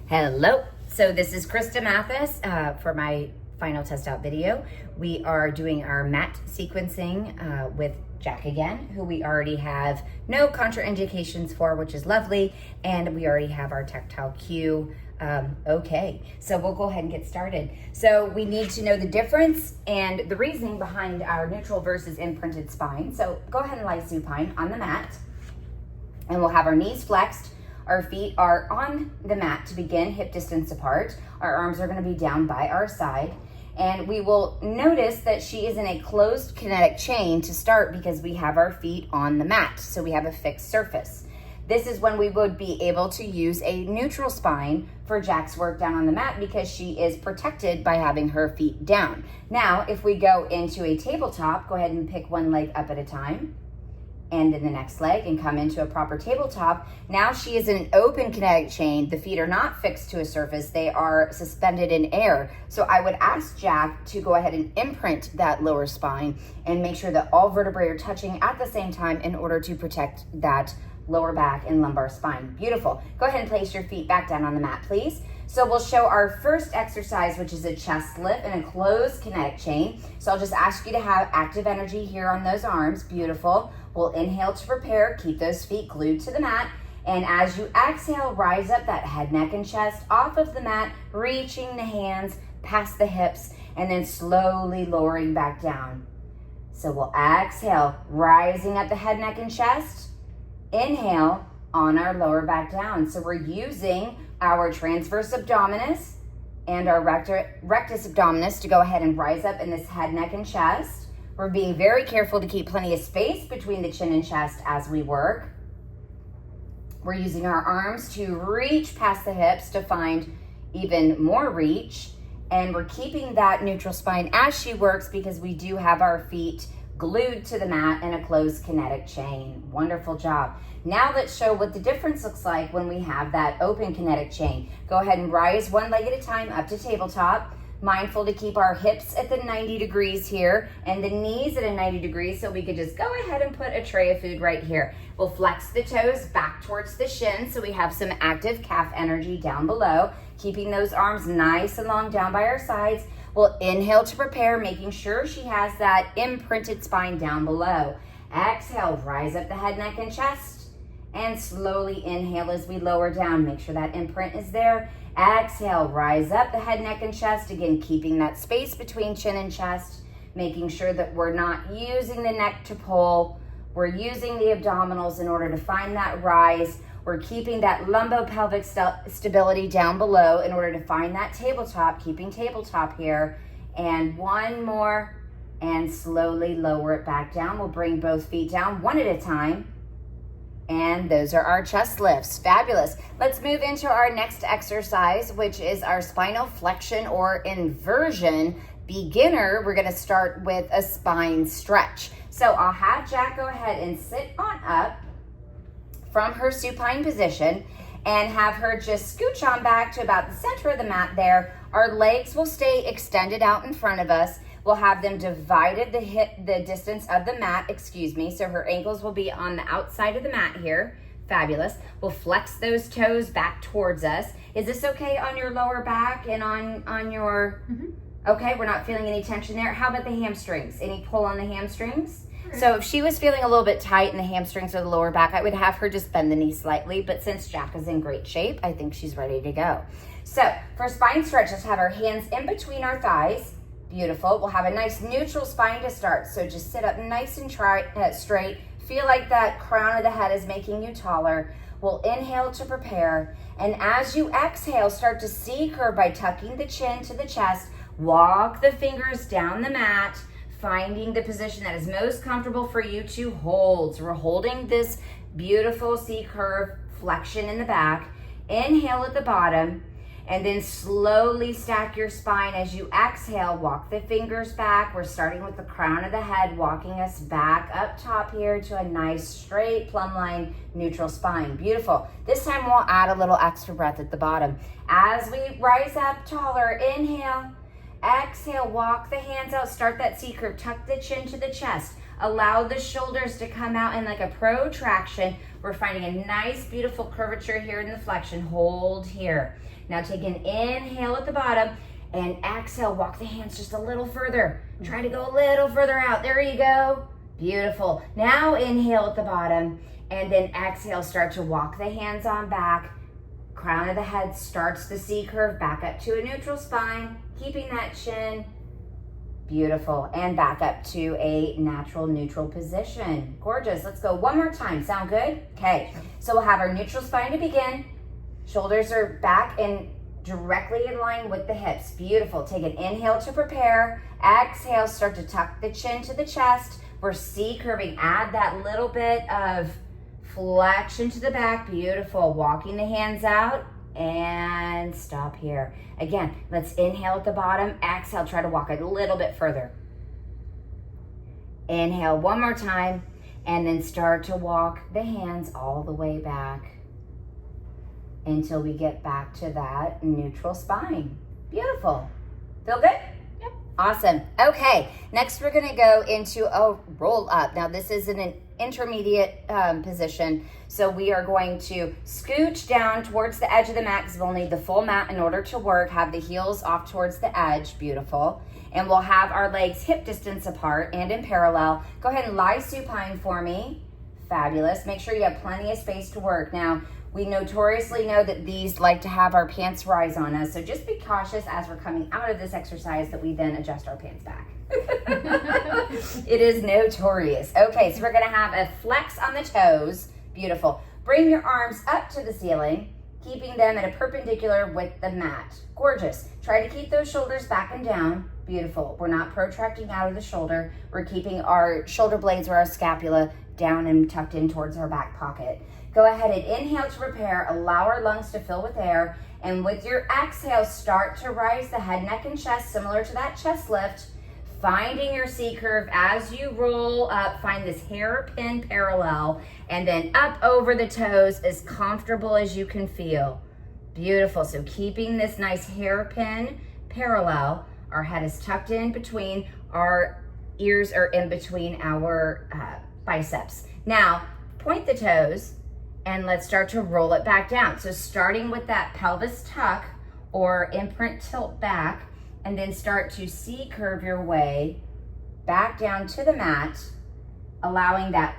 Hello. So this is Krista Mathis for my final test out video. We are doing our mat sequencing with Jack again, who we already have no contraindications for, which is lovely. And we already have our tactile cue. Okay, so we'll go ahead and get started. So we need to know the difference and the reasoning behind our neutral versus imprinted spine. So go ahead and lie supine on the mat, and we'll have our knees flexed. Our feet are on the mat to begin, hip distance apart. Our arms are going to be down by our side. And we will notice that she is in a closed kinetic chain to start because we have our feet on the mat. So we have a fixed surface. This is when we would be able to use a neutral spine for Jack's work down on the mat because she is protected by having her feet down. Now, if we go into a tabletop, go ahead and pick one leg up at a time. And then the next leg and come into a proper tabletop. Now she is in an open kinetic chain. The feet are not fixed to a surface. They are suspended in air. So I would ask Jack to go ahead and imprint that lower spine and make sure that all vertebrae are touching at the same time in order to protect that lower back and lumbar spine. Beautiful. Go ahead and place your feet back down on the mat, please. So we'll show our first exercise, which is a chest lift in a closed kinetic chain. So I'll just ask you to have active energy here on those arms. Beautiful. We'll inhale to prepare. Keep those feet glued to the mat. And as you exhale, rise up that head, neck, and chest off of the mat, reaching the hands past the hips, and then slowly lowering back down. So we'll exhale, rising up the head, neck, and chest. Inhale on our lower back down. So we're using our transverse abdominis and our rectus abdominis to go ahead and rise up in this head, neck, and chest. We're being very careful to keep plenty of space between the chin and chest as we work. We're using our arms to reach past the hips to find even more reach. And we're keeping that neutral spine as she works because we do have our feet glued to the mat in a closed kinetic chain. Wonderful job. Now let's show what the difference looks like when we have that open kinetic chain. Go ahead and rise one leg at a time up to tabletop. Mindful to keep our hips at the 90 degrees here and the knees at a 90 degrees, so we could just go ahead and put a tray of food right here. We'll flex the toes back towards the shin so we have some active calf energy down below, keeping those arms nice and long down by our sides. We'll inhale to prepare, making sure she has that imprinted spine down below. Exhale, rise up the head, neck, and chest, and slowly inhale as we lower down. Make sure that imprint is there. Exhale, rise up the head, neck, and chest. Again, keeping that space between chin and chest, making sure that we're not using the neck to pull. We're using the abdominals in order to find that rise. We're keeping that lumbopelvic stability down below in order to find that tabletop, keeping tabletop here. And one more, and slowly lower it back down. We'll bring both feet down one at a time. And those are our chest lifts. Fabulous. Let's move into our next exercise, which is our spinal flexion or inversion. Beginner, we're going to start with a spine stretch. So I'll have Jack go ahead and sit on up from her supine position and have her just scooch on back to about the center of the mat there. Our legs will stay extended out in front of us. We'll have them divided the distance of the mat, so her ankles will be on the outside of the mat here. Fabulous. We'll flex those toes back towards us. Is this okay on your lower back and on your, Okay, we're not feeling any tension there. How about the hamstrings? Any pull on the hamstrings? So if she was feeling a little bit tight in the hamstrings or the lower back, I would have her just bend the knee slightly, but since Jack is in great shape, I think she's ready to go. So for spine stretch, let's have our hands in between our thighs. Beautiful. We'll have a nice neutral spine to start. So just sit up nice and straight. Feel like that crown of the head is making you taller. We'll inhale to prepare. And as you exhale, start to C-curve by tucking the chin to the chest. Walk the fingers down the mat, finding the position that is most comfortable for you to hold. So we're holding this beautiful C-curve flexion in the back. Inhale at the bottom. And then slowly stack your spine as you exhale. Walk the fingers back. We're starting with the crown of the head, walking us back up top here to a nice straight plumb line neutral spine. Beautiful. This time we'll add a little extra breath at the bottom. As we rise up taller, inhale, exhale, walk the hands out, start that C-curve, tuck the chin to the chest. Allow the shoulders to come out in like a protraction. We're finding a nice, beautiful curvature here in the flexion. Hold here. Now take an inhale at the bottom and exhale. Walk the hands just a little further. Try to go a little further out. There you go. Beautiful. Now inhale at the bottom and then exhale. Start to walk the hands on back. Crown of the head starts the C curve back up to a neutral spine, keeping that chin. Beautiful. And back up to a natural neutral position. Gorgeous. Let's go one more time. Sound good? Okay. So we'll have our neutral spine to begin. Shoulders are back and directly in line with the hips. Beautiful. Take an inhale to prepare. Exhale, start to tuck the chin to the chest. We're C curving. Add that little bit of flexion to the back. Beautiful. Walking the hands out and stop here. Again, let's inhale at the bottom. Exhale, try to walk a little bit further. Inhale one more time and then start to walk the hands all the way back until we get back to that neutral spine. Beautiful. Feel good? Yep. Awesome. Okay, next we're gonna go into a roll up. Now this is an intermediate position. So we are going to scooch down towards the edge of the mat because we'll need the full mat in order to work. Have the heels off towards the edge. Beautiful. And we'll have our legs hip distance apart and in parallel. Go ahead and lie supine for me. Fabulous. Make sure you have plenty of space to work. Now, we notoriously know that these like to have our pants rise on us. So just be cautious as we're coming out of this exercise that we then adjust our pants back. It is notorious. Okay, so we're gonna have a flex on the toes. Beautiful. Bring your arms up to the ceiling, keeping them at a perpendicular with the mat. Gorgeous. Try to keep those shoulders back and down. Beautiful. We're not protracting out of the shoulder. We're keeping our shoulder blades or our scapula down and tucked in towards our back pocket. Go ahead and inhale to prepare. Allow our lungs to fill with air. And with your exhale, start to rise the head, neck, and chest, similar to that chest lift. Finding your C curve as you roll up. Find this hairpin parallel. And then up over the toes, as comfortable as you can feel. Beautiful. So keeping this nice hairpin parallel. Our head is tucked in between. Our ears are in between our biceps. Now, point the toes. And let's start to roll it back down. So starting with that pelvis tuck or imprint tilt back, and then start to C curve your way back down to the mat, allowing that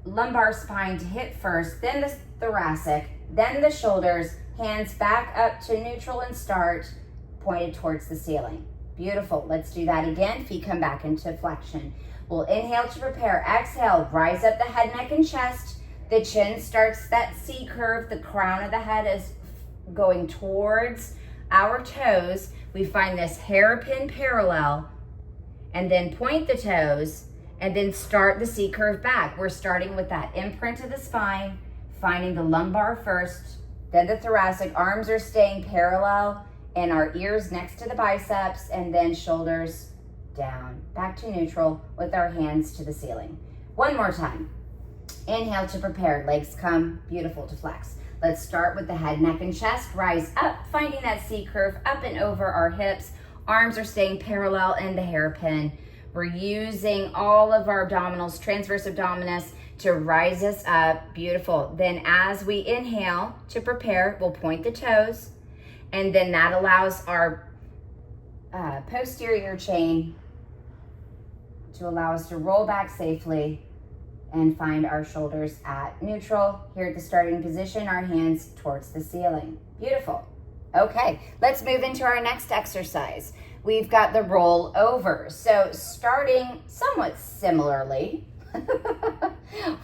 lumbar spine to hit first, then the thoracic, then the shoulders, hands back up to neutral and start pointed towards the ceiling. Beautiful. Let's do that again. Feet come back into flexion. We'll inhale to prepare. Exhale, rise up the head, neck, and chest. The chin starts that C curve. The crown of the head is going towards our toes. We find this hairpin parallel and then point the toes and then start the C curve back. We're starting with that imprint of the spine, finding the lumbar first, then the thoracic. Arms are staying parallel and our ears next to the biceps, and then shoulders down, back to neutral with our hands to the ceiling. One more time. Inhale to prepare, legs come, beautiful, to flex. Let's start with the head, neck, and chest. Rise up, finding that C curve up and over our hips. Arms are staying parallel in the hairpin. We're using all of our abdominals, transverse abdominis, to rise us up. Beautiful. Then as we inhale to prepare, we'll point the toes, and then that allows our posterior chain to allow us to roll back safely and find our shoulders at neutral. Here at the starting position, our hands towards the ceiling. Beautiful. Okay, let's move into our next exercise. We've got the roll over. So starting somewhat similarly,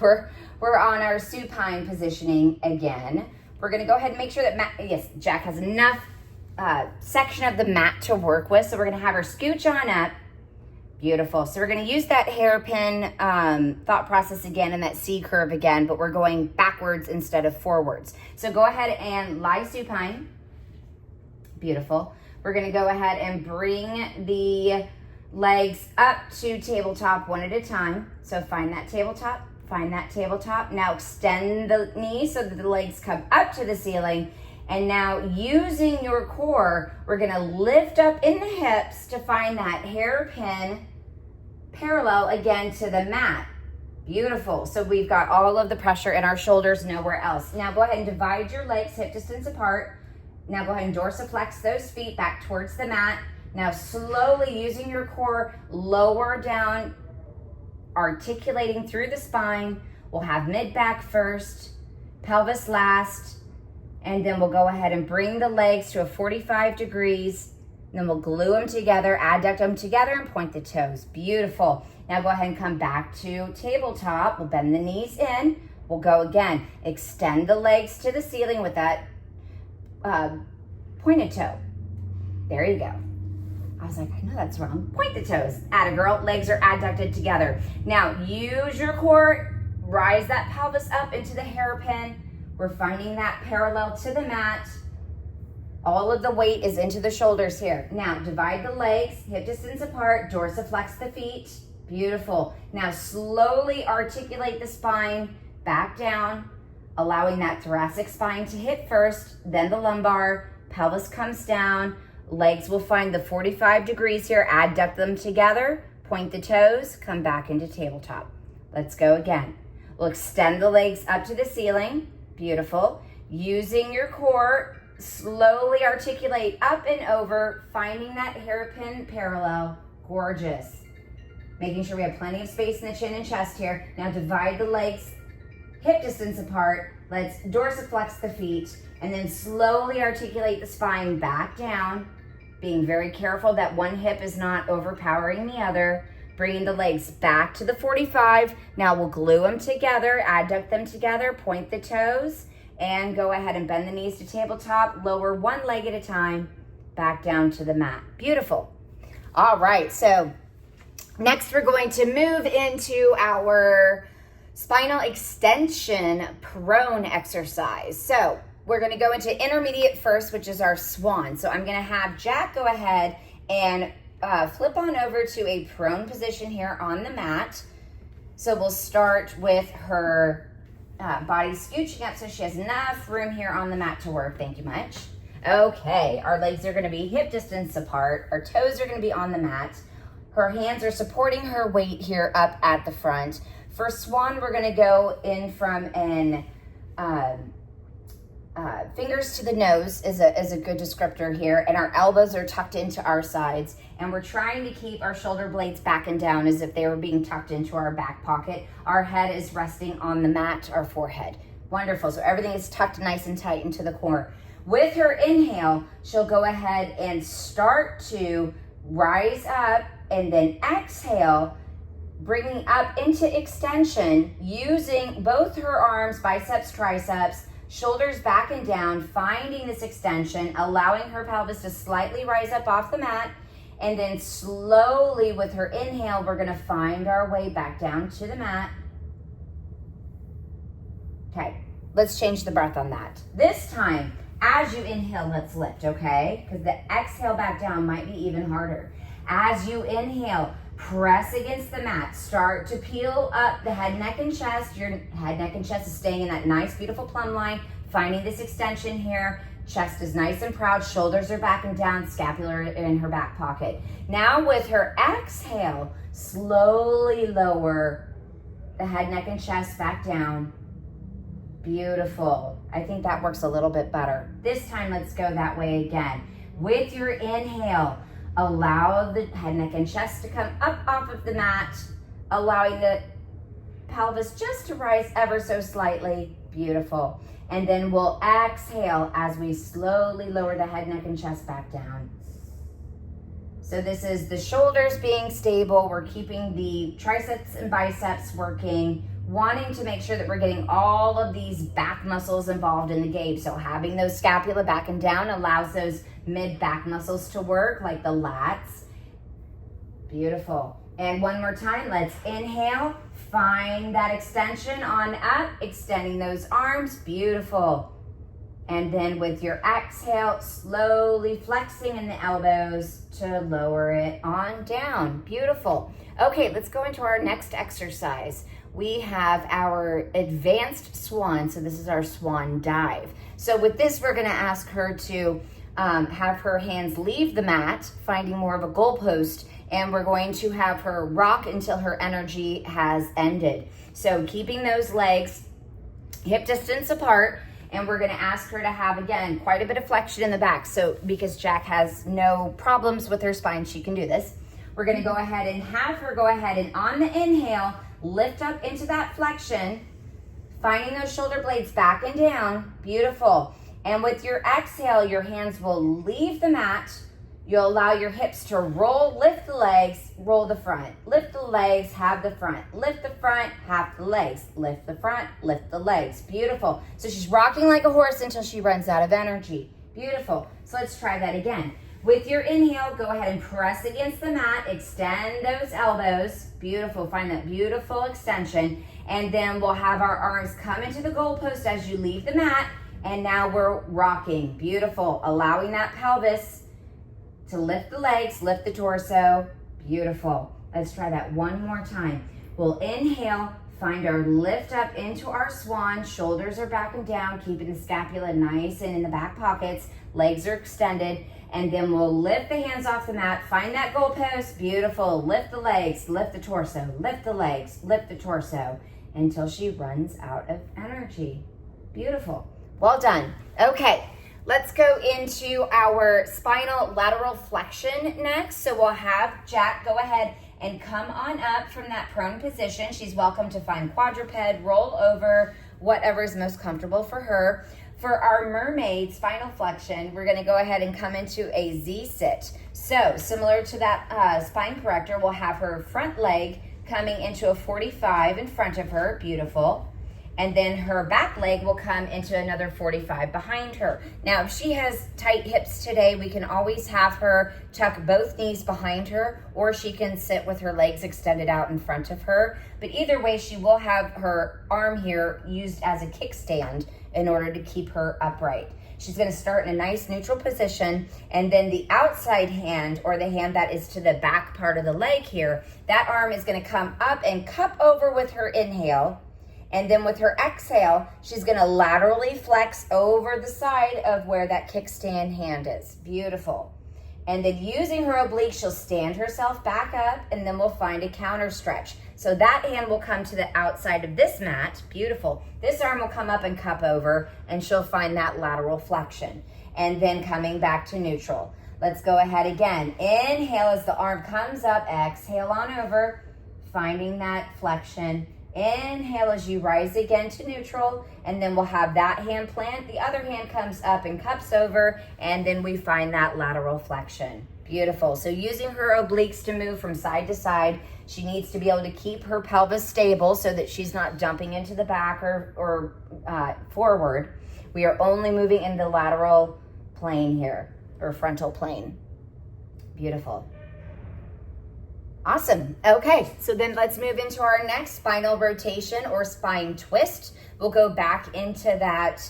we're on our supine positioning again. We're gonna go ahead and make sure that Jack has enough section of the mat to work with. So we're gonna have her scooch on up. Beautiful. So we're going to use that hairpin thought process again and that C curve again, but we're going backwards instead of forwards. So go ahead and lie supine. Beautiful. We're going to go ahead and bring the legs up to tabletop one at a time. So find that tabletop, find that tabletop. Now extend the knees so that the legs come up to the ceiling. And now using your core, we're going to lift up in the hips to find that hairpin parallel again to the mat. Beautiful. So we've got all of the pressure in our shoulders, nowhere else. Now go ahead and divide your legs hip distance apart. Now go ahead and dorsiflex those feet back towards the mat. Now slowly using your core, lower down, articulating through the spine. We'll have mid-back first, pelvis last, and then we'll go ahead and bring the legs to a 45 degrees. Then we'll glue them together, adduct them together, and point the toes. Beautiful. Now go ahead and come back to tabletop. We'll bend the knees in. We'll go again. Extend the legs to the ceiling with that pointed toe. There you go. I was like, I know that's wrong. Point the toes. Atta girl. Legs are adducted together. Now use your core. Rise that pelvis up into the hairpin. We're finding that parallel to the mat. All of the weight is into the shoulders here. Now divide the legs, hip distance apart, dorsiflex the feet. Beautiful. Now slowly articulate the spine back down, allowing that thoracic spine to hit first, then the lumbar, pelvis comes down, legs will find the 45 degrees here, adduct them together, point the toes, come back into tabletop. Let's go again. We'll extend the legs up to the ceiling. Beautiful. Using your core, slowly articulate up and over, finding that hairpin parallel. Gorgeous. Making sure we have plenty of space in the chin and chest here. Now divide the legs hip distance apart. Let's dorsiflex the feet and then slowly articulate the spine back down, being very careful that one hip is not overpowering the other. Bringing the legs back to the 45. Now we'll glue them together, adduct them together, point the toes, and go ahead and bend the knees to tabletop. Lower one leg at a time, back down to the mat. Beautiful. All right, so next we're going to move into our spinal extension prone exercise. So we're going to go into intermediate first, which is our swan. So I'm going to have Jack go ahead and flip on over to a prone position here on the mat. So we'll start with her body scooching up so she has enough room here on the mat to work. Thank you much. Okay, our legs are going to be hip distance apart. Our toes are going to be on the mat. Her hands are supporting her weight here up at the front. For swan, we're going to go in from an fingers to the nose is a good descriptor here, and our elbows are tucked into our sides, and we're trying to keep our shoulder blades back and down as if they were being tucked into our back pocket. Our head is resting on the mat, our forehead. Wonderful. So everything is tucked nice and tight into the core. With her inhale, she'll go ahead and start to rise up, and then exhale, bringing up into extension, using both her arms, biceps, triceps, shoulders back and down, finding this extension, allowing her pelvis to slightly rise up off the mat, and then slowly with her inhale, we're gonna find our way back down to the mat. Okay, let's change the breath on that. This time, as you inhale, let's lift, okay? Because the exhale back down might be even harder. As you inhale, press against the mat. Start to peel up the head, neck, and chest. Your head, neck, and chest is staying in that nice, beautiful plumb line. Finding this extension here. Chest is nice and proud. Shoulders are back and down. Scapular in her back pocket. Now with her exhale, slowly lower the head, neck, and chest back down. Beautiful. I think that works a little bit better. This time, let's go that way again. With your inhale, allow the head, neck, and chest to come up off of the mat, allowing the pelvis just to rise ever so slightly. Beautiful. And then we'll exhale as we slowly lower the head, neck, and chest back down. So this is the shoulders being stable. We're keeping the triceps and biceps working, wanting to make sure that we're getting all of these back muscles involved in the gape. So having those scapula back and down allows those mid-back muscles to work, like the lats. Beautiful. And one more time, let's inhale. Find that extension on up, extending those arms. Beautiful. And then with your exhale, slowly flexing in the elbows to lower it on down. Beautiful. Okay, let's go into our next exercise. We have our advanced swan. So this is our swan dive. So with this, we're going to ask her to have her hands leave the mat, finding more of a goalpost, and we're going to have her rock until her energy has ended. So keeping those legs hip distance apart, and we're gonna ask her to have, again, quite a bit of flexion in the back. So because Jack has no problems with her spine, she can do this. We're gonna go ahead and have her go ahead and on the inhale, lift up into that flexion, finding those shoulder blades back and down, beautiful. And with your exhale, your hands will leave the mat. You'll allow your hips to roll, lift the legs, roll the front. Lift the legs, have the front. Lift the front, have the legs. Lift the front, lift the legs. Beautiful. So she's rocking like a horse until she runs out of energy. Beautiful. So let's try that again. With your inhale, go ahead and press against the mat. Extend those elbows. Beautiful. Find that beautiful extension. And then we'll have our arms come into the goalpost as you leave the mat. And now we're rocking. Beautiful. Allowing that pelvis to lift the legs, lift the torso. Beautiful. Let's try that one more time. We'll inhale, find our lift up into our swan. Shoulders are back and down, keeping the scapula nice and in the back pockets. Legs are extended. And then we'll lift the hands off the mat. Find that goalpost. Beautiful. Lift the legs, lift the torso, lift the legs, lift the torso until she runs out of energy. Beautiful. Well done. Okay, let's go into our spinal lateral flexion next. So we'll have Jack go ahead and come on up from that prone position. She's welcome to find quadruped, roll over, whatever is most comfortable for her. For our mermaid spinal flexion, we're gonna go ahead and come into a Z-sit. So similar to that spine corrector, we'll have her front leg coming into a 45 in front of her, beautiful. And then her back leg will come into another 45 behind her. Now, if she has tight hips today, we can always have her tuck both knees behind her, or she can sit with her legs extended out in front of her. But either way, she will have her arm here used as a kickstand in order to keep her upright. She's gonna start in a nice neutral position, and then the outside hand, or the hand that is to the back part of the leg here, that arm is gonna come up and cup over with her inhale. And then with her exhale, she's gonna laterally flex over the side of where that kickstand hand is. Beautiful. And then using her oblique, she'll stand herself back up, and then we'll find a counter stretch. So that hand will come to the outside of this mat. Beautiful. This arm will come up and cup over, and she'll find that lateral flexion. And then coming back to neutral. Let's go ahead again. Inhale as the arm comes up, exhale on over, finding that flexion. Inhale as you rise again to neutral, and then we'll have that hand plant. The other hand comes up and cups over, and then we find that lateral flexion. Beautiful. So using her obliques to move from side to side, she needs to be able to keep her pelvis stable so that she's not dumping into the back or forward. We are only moving in the lateral plane here, or frontal plane. Beautiful. Awesome. Okay, so then let's move into our next spinal rotation or spine twist. We'll go back into that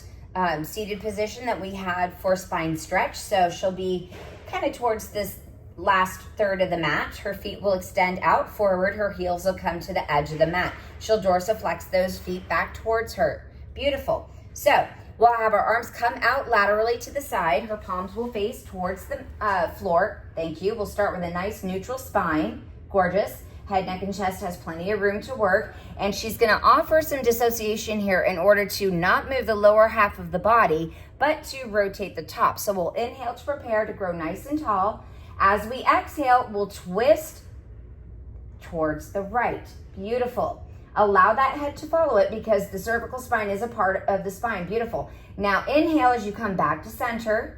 seated position that we had for spine stretch. So she'll be kind of towards this last third of the mat. Her feet will extend out forward. Her heels will come to the edge of the mat. She'll dorsiflex those feet back towards her. Beautiful. So we'll have our arms come out laterally to the side. Her palms will face towards the floor. Thank you. We'll start with a nice neutral spine. Gorgeous. Head, neck, and chest has plenty of room to work. And she's gonna offer some dissociation here in order to not move the lower half of the body, but to rotate the top. So we'll inhale to prepare to grow nice and tall. As we exhale, we'll twist towards the right. Beautiful. Allow that head to follow it because the cervical spine is a part of the spine. Beautiful. Now inhale as you come back to center.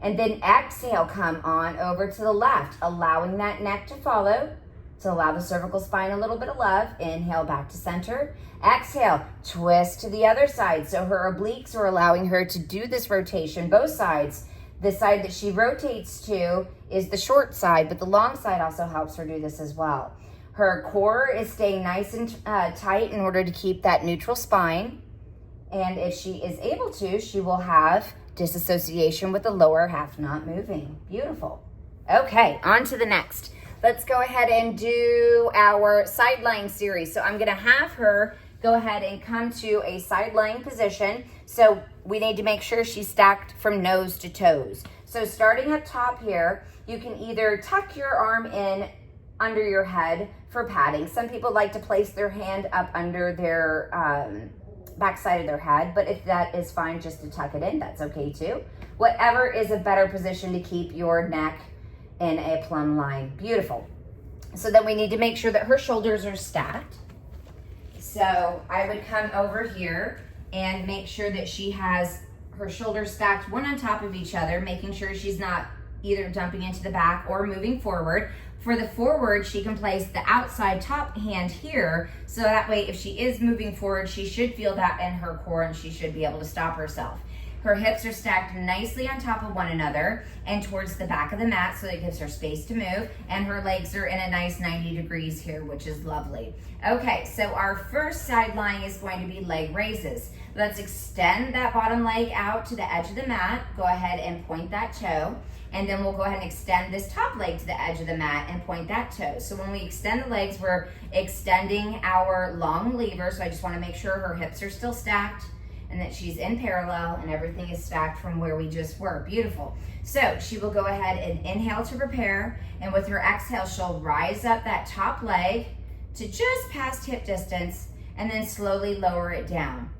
And then exhale, come on over to the left, allowing that neck to follow, to allow the cervical spine a little bit of love. Inhale, back to center. Exhale, twist to the other side. So her obliques are allowing her to do this rotation, both sides. The side that she rotates to is the short side, but the long side also helps her do this as well. Her core is staying nice and tight in order to keep that neutral spine. And if she is able to, she will have disassociation with the lower half not moving. Beautiful. Okay, on to the next. Let's go ahead and do our side lying series. So I'm gonna have her go ahead and come to a side lying position. So we need to make sure she's stacked from nose to toes. So starting up top here, you can either tuck your arm in under your head for padding. Some people like to place their hand up under their backside of their head, but if that is fine just to tuck it in, that's okay too. Whatever is a better position to keep your neck in a plumb line. Beautiful. So then we need to make sure that her shoulders are stacked. So I would come over here and make sure that she has her shoulders stacked one on top of each other, making sure she's not either dumping into the back or moving forward. For the forward, she can place the outside top hand here, so that way if she is moving forward, she should feel that in her core and she should be able to stop herself. Her hips are stacked nicely on top of one another and towards the back of the mat, so it gives her space to move, and her legs are in a nice 90 degrees here, which is lovely. Okay, so our first side lying is going to be leg raises. Let's extend that bottom leg out to the edge of the mat. Go ahead and point that toe. And then we'll go ahead and extend this top leg to the edge of the mat and point that toe. So when we extend the legs, we're extending our long lever. So I just want to make sure her hips are still stacked and that she's in parallel and everything is stacked from where we just were. Beautiful. So she will go ahead and inhale to prepare, and with her exhale, she'll rise up that top leg to just past hip distance and then slowly lower it down.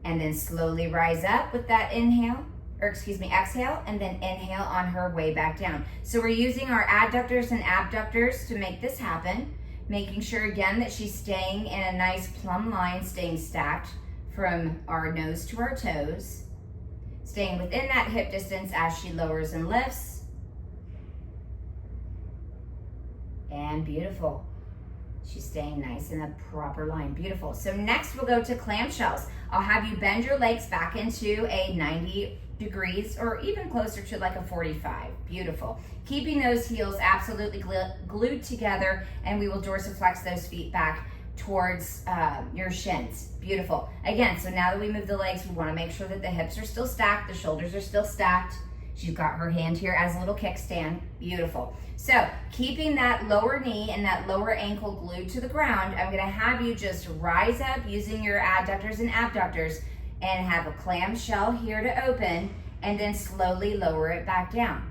And then slowly rise up with that exhale, and then inhale on her way back down. So we're using our adductors and abductors to make this happen, making sure again that she's staying in a nice plumb line, staying stacked from our nose to our toes, staying within that hip distance as she lowers and lifts. And beautiful. She's staying nice in a proper line. Beautiful. So next we'll go to clamshells. I'll have you bend your legs back into a 90 degrees or even closer to like a 45. Beautiful. Keeping those heels absolutely glued together, and we will dorsiflex those feet back towards your shins. Beautiful. Again, so now that we move the legs, we want to make sure that the hips are still stacked, the shoulders are still stacked. She's got her hand here as a little kickstand. Beautiful. So keeping that lower knee and that lower ankle glued to the ground, I'm going to have you just rise up using your adductors and abductors and have a clamshell here to open, and then slowly lower it back down.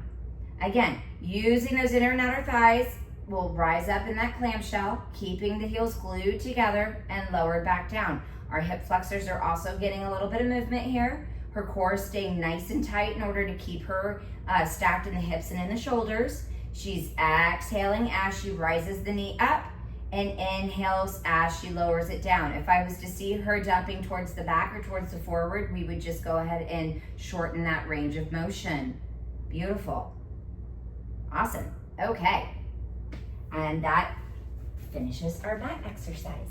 Again, using those inner and outer thighs, we'll rise up in that clamshell, keeping the heels glued together and lowered back down. Our hip flexors are also getting a little bit of movement here. Her core is staying nice and tight in order to keep her stacked in the hips and in the shoulders. She's exhaling as she rises the knee up and inhales as she lowers it down. If I was to see her dumping towards the back or towards the forward, we would just go ahead and shorten that range of motion. Beautiful. Awesome. Okay. And that finishes our mat exercise.